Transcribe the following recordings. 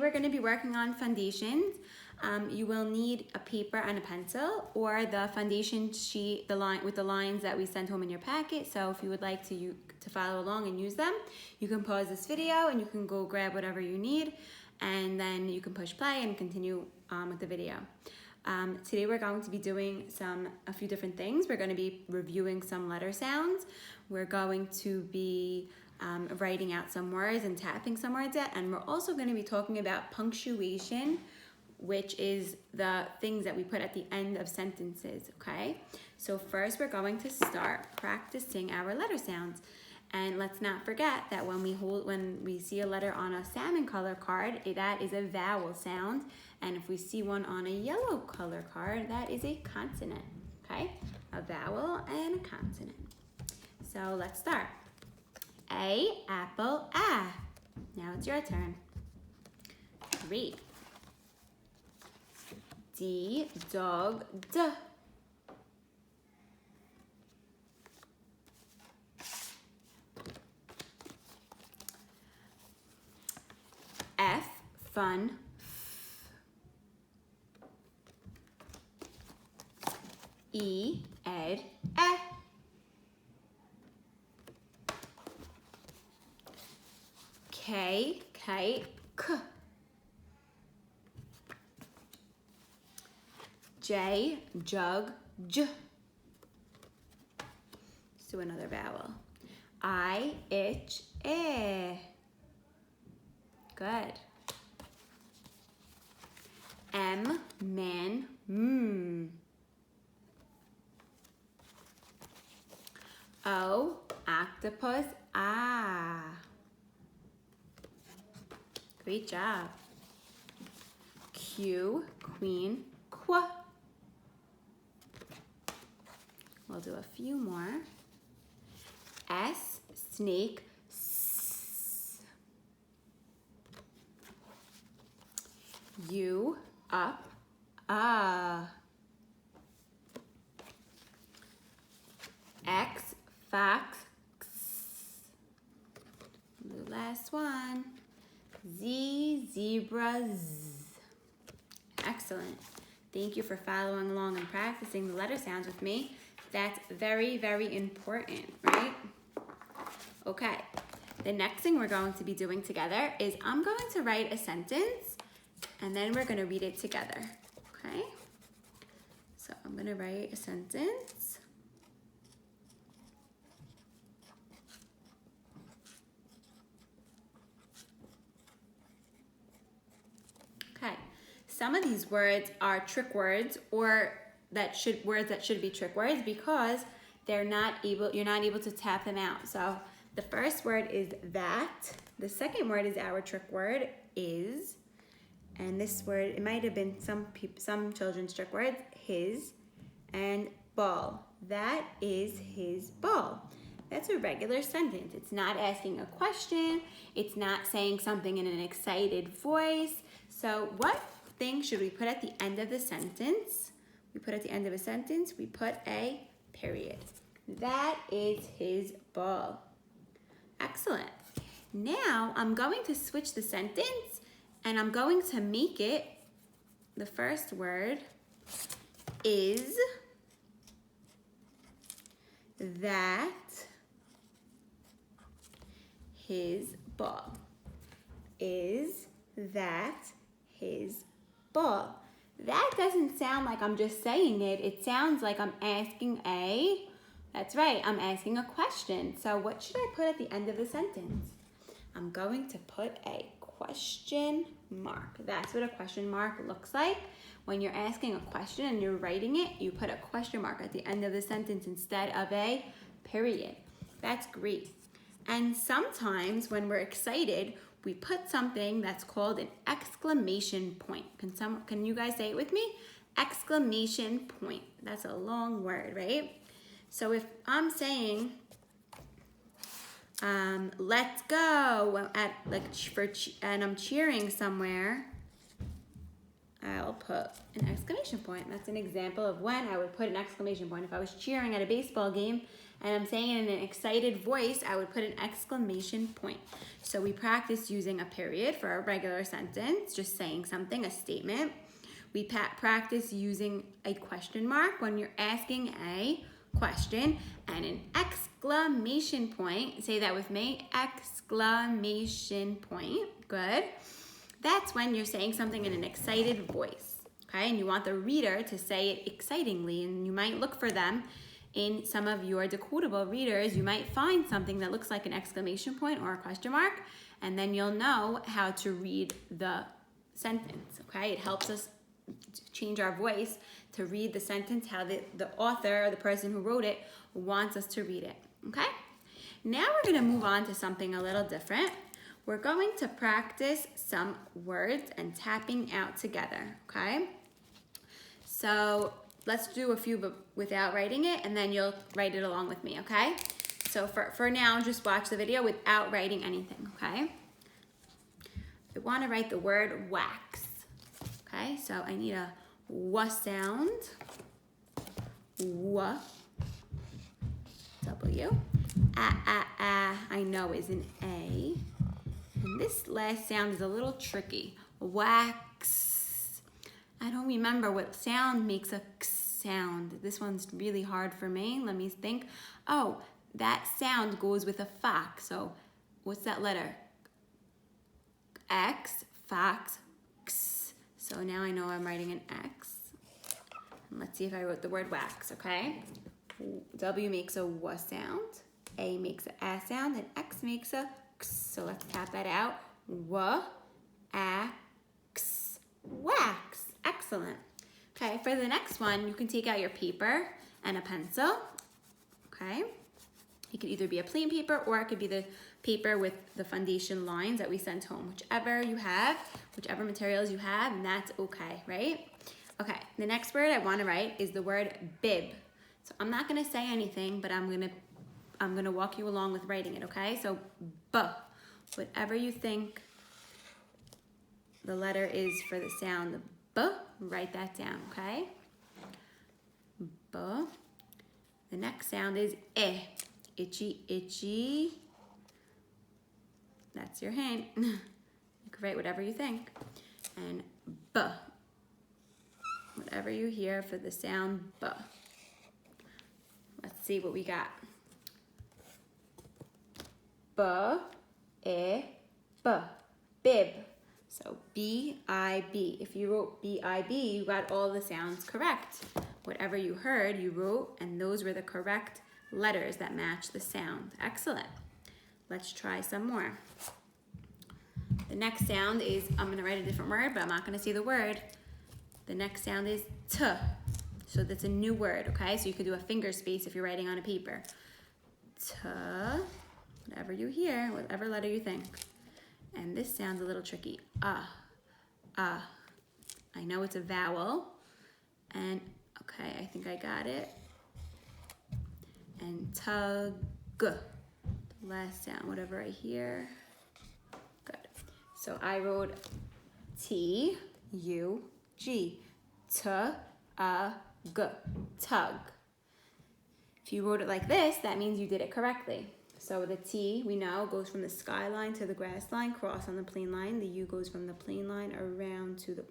we're going to be working on foundations. You will need a paper and a pencil or the foundation sheet, the line with the lines that we sent home in your packet. So if you would like to follow along and use them, you can pause this video and you can go grab whatever you need, and then you can push play and continue with the video. Today we're going to be doing a few different things. We're going to be reviewing some letter sounds. We're going to be writing out some words and tapping some words out, and we're also going to be talking about punctuation, which is the things that we put at the end of sentences, okay? So first we're going to start practicing our letter sounds. And let's not forget that when we see a letter on a salmon color card, that is a vowel sound. And if we see one on a yellow color card, that is a consonant, okay? A vowel and a consonant. So let's start. A, apple, A. Now it's your turn. Read. D, dog, D. F, fun, F. E, ed, E. K, kite, K. J, jug, J. Let's do another vowel. I, itch, E. Good. M, man, mm. O, octopus, ah. Great job. Q, queen, qu. We'll do a few more. S, snake, S. U, up, ah. X, fox, X. The last one. Z, zebra, Z. Excellent. Thank you for following along and practicing the letter sounds with me. That's very, very important, right? Okay, the next thing we're going to be doing together is I'm going to write a sentence and then we're gonna read it together, okay? So I'm gonna write a sentence. Okay, some of these words are trick words or words that should be trick words because you're not able to tap them out. So the first word is that. The second word is our trick word, is. And this word, it might have been some children's trick words, his, and ball. That is his ball. That's a regular sentence. It's not asking a question. It's not saying something in an excited voice. So what thing should we put at the end of the sentence? We put at the end of a sentence, we put a period. That is his ball. Excellent. Now I'm going to switch the sentence and I'm going to make it, the first word is that his ball. Is that his ball? That doesn't sound like I'm just saying it. It sounds like I'm asking that's right, I'm asking a question. So what should I put at the end of the sentence? I'm going to put a question mark. That's what a question mark looks like. When you're asking a question and you're writing it, you put a question mark at the end of the sentence instead of a period. That's great. And sometimes when we're excited, we put something that's called an exclamation point. Can you guys say it with me? Exclamation point. That's a long word, right? So if I'm saying, let's go, and I'm cheering somewhere, I'll put an exclamation point. That's an example of when I would put an exclamation point. If I was cheering at a baseball game and I'm saying it in an excited voice, I would put an exclamation point. So we practice using a period for a regular sentence, just saying something, a statement. We practice using a question mark when you're asking a question, and an exclamation point. Say that with me, exclamation point. Good. That's when you're saying something in an excited voice, okay? And you want the reader to say it excitingly, and you might look for them in some of your decodable readers. You might find something that looks like an exclamation point or a question mark, and then you'll know how to read the sentence, okay? It helps us change our voice to read the sentence how the author or the person who wrote it wants us to read it, okay? Now we're gonna move on to something a little different. We're going to practice some words and tapping out together, okay? So let's do a few but without writing it, and then you'll write it along with me, okay? So for now, just watch the video without writing anything, okay? I wanna write the word wax. Okay, so I need a W sound, W, W. I know is an A. And this last sound is a little tricky. Wax. I don't remember what sound makes a K sound. This one's really hard for me. Let me think. Oh, that sound goes with a fox. So what's that letter? X, fox, X. So now I know I'm writing an X. And let's see if I wrote the word wax, okay? W makes a W sound, A makes a sound, and X makes a X. So let's tap that out. W, X, wax. Excellent. Okay, for the next one, you can take out your paper and a pencil, okay? It could either be a plain paper or it could be the paper with the foundation lines that we sent home. Whichever you have, whichever materials you have, and that's okay, right? Okay, the next word I want to write is the word bib. So I'm not going to say anything, but I'm going to walk you along with writing it, okay? So B, whatever you think the letter is for the sound B, write that down, okay? B. The next sound is I. Itchy, itchy. That's your hint. You can write whatever you think. And B. Whatever you hear for the sound B. Let's see what we got. B, I, B. Bib. So B-I-B. If you wrote B-I-B, you got all the sounds correct. Whatever you heard, you wrote, and those were the correct letters that match the sound. Excellent. Let's try some more. The next sound is, I'm going to write a different word, but I'm not going to say the word. The next sound is T. So that's a new word, okay? So you could do a finger space if you're writing on a paper. T, whatever you hear, whatever letter you think. And this sounds a little tricky. I know it's a vowel. And, okay, I think I got it. And tug, last sound, whatever I hear. Good. So I wrote T-U-G, T-U-G, tug. If you wrote it like this, that means you did it correctly. So the T, we know, goes from the skyline to the grass line, cross on the plane line. The U goes from the plane line around to the,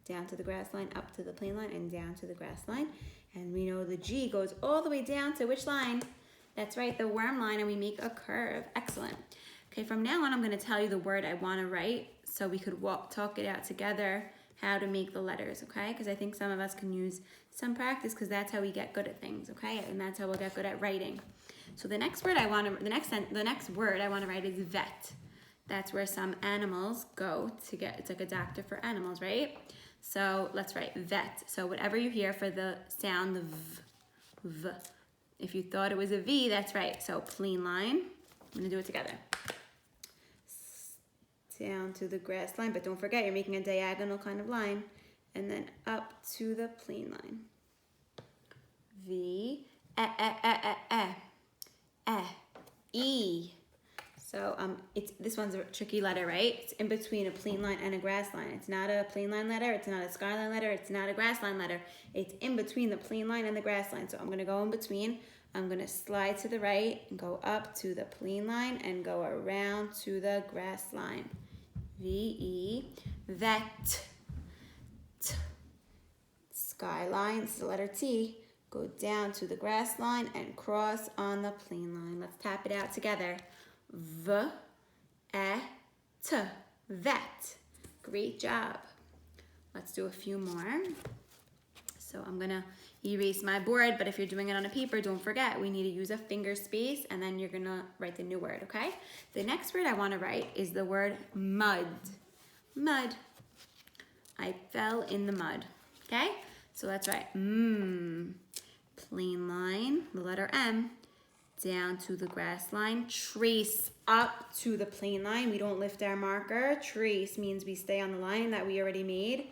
down to the grass line, up to the plane line, and down to the grass line. And we know the G goes all the way down to which line? That's right, the worm line, and we make a curve. Excellent. Okay, from now on, I'm going to tell you the word I want to write so we could talk it out together, how to make the letters, okay? Because I think some of us can use some practice because that's how we get good at things, okay? And that's how we'll get good at writing. So the next word I want to, the next word I want to write is vet. That's where some animals go to get, it's like a doctor for animals, right? So let's write vet. So whatever you hear for the sound the v. If you thought it was a V, that's right. So plain line. I'm gonna do it together. Down to the grass line, but don't forget you're making a diagonal kind of line, and then up to the plain line. V, E. So this one's a tricky letter, right? It's in between a plain line and a grass line. It's not a plain line letter, it's not a skyline letter, it's not a grass line letter. It's in between the plain line and the grass line. So I'm gonna go in between, I'm gonna slide to the right and go up to the plane line and go around to the grass line. V-E, vet, t. Skyline, this is the letter T. Go down to the grass line and cross on the plane line. Let's tap it out together. V-E-T, vet. Great job. Let's do a few more. So I'm gonna erase my board, but if you're doing it on a paper, don't forget, we need to use a finger space and then you're gonna write the new word, okay? The next word I wanna write is the word mud. Mud. I fell in the mud, okay? So let's write Plain line, the letter M, down to the grass line, trace up to the plane line. We don't lift our marker. Trace means we stay on the line that we already made.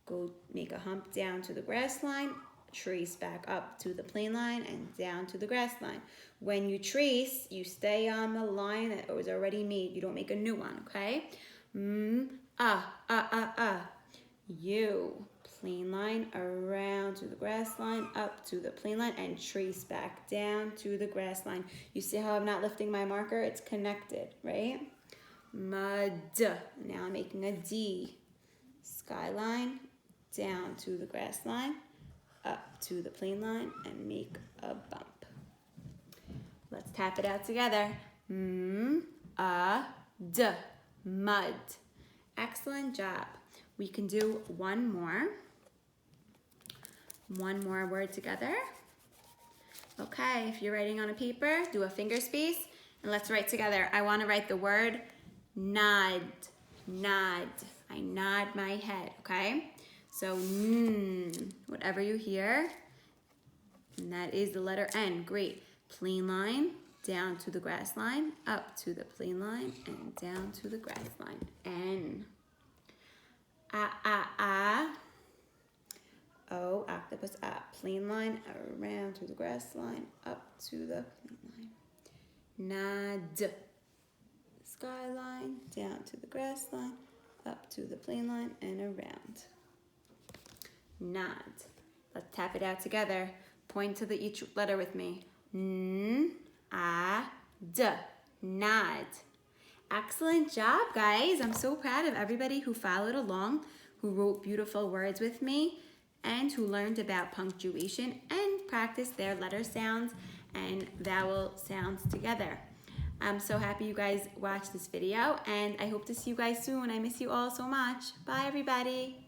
Go make a hump down to the grass line, trace back up to the plane line and down to the grass line. When you trace, you stay on the line that was already made. You don't make a new one, okay? You. Plane line around to the grass line, up to the plane line, and trace back down to the grass line. You see how I'm not lifting my marker? It's connected, right? Mud. Now I'm making a D. Skyline, down to the grass line, up to the plane line, and make a bump. Let's tap it out together. M-A-D, mud. Excellent job. We can do one more word together. Okay, if you're writing on a paper, do a finger space, and let's write together. I want to write the word nod. Nod. I nod my head, okay? So, whatever you hear, and that is the letter N. Great. Plane line, down to the grass line, up to the plane line, and down to the grass line. N. O, octopus, plane line, around to the grass line, up to the plane line. Nod. Skyline, down to the grass line, up to the plane line, and around. Nod. Let's tap it out together. Point to each letter with me. N-A-D. Nod. Excellent job, guys. I'm so proud of everybody who followed along, who wrote beautiful words with me, and who learned about punctuation and practiced their letter sounds and vowel sounds together. I'm so happy you guys watched this video, and I hope to see you guys soon. I miss you all so much. Bye, everybody.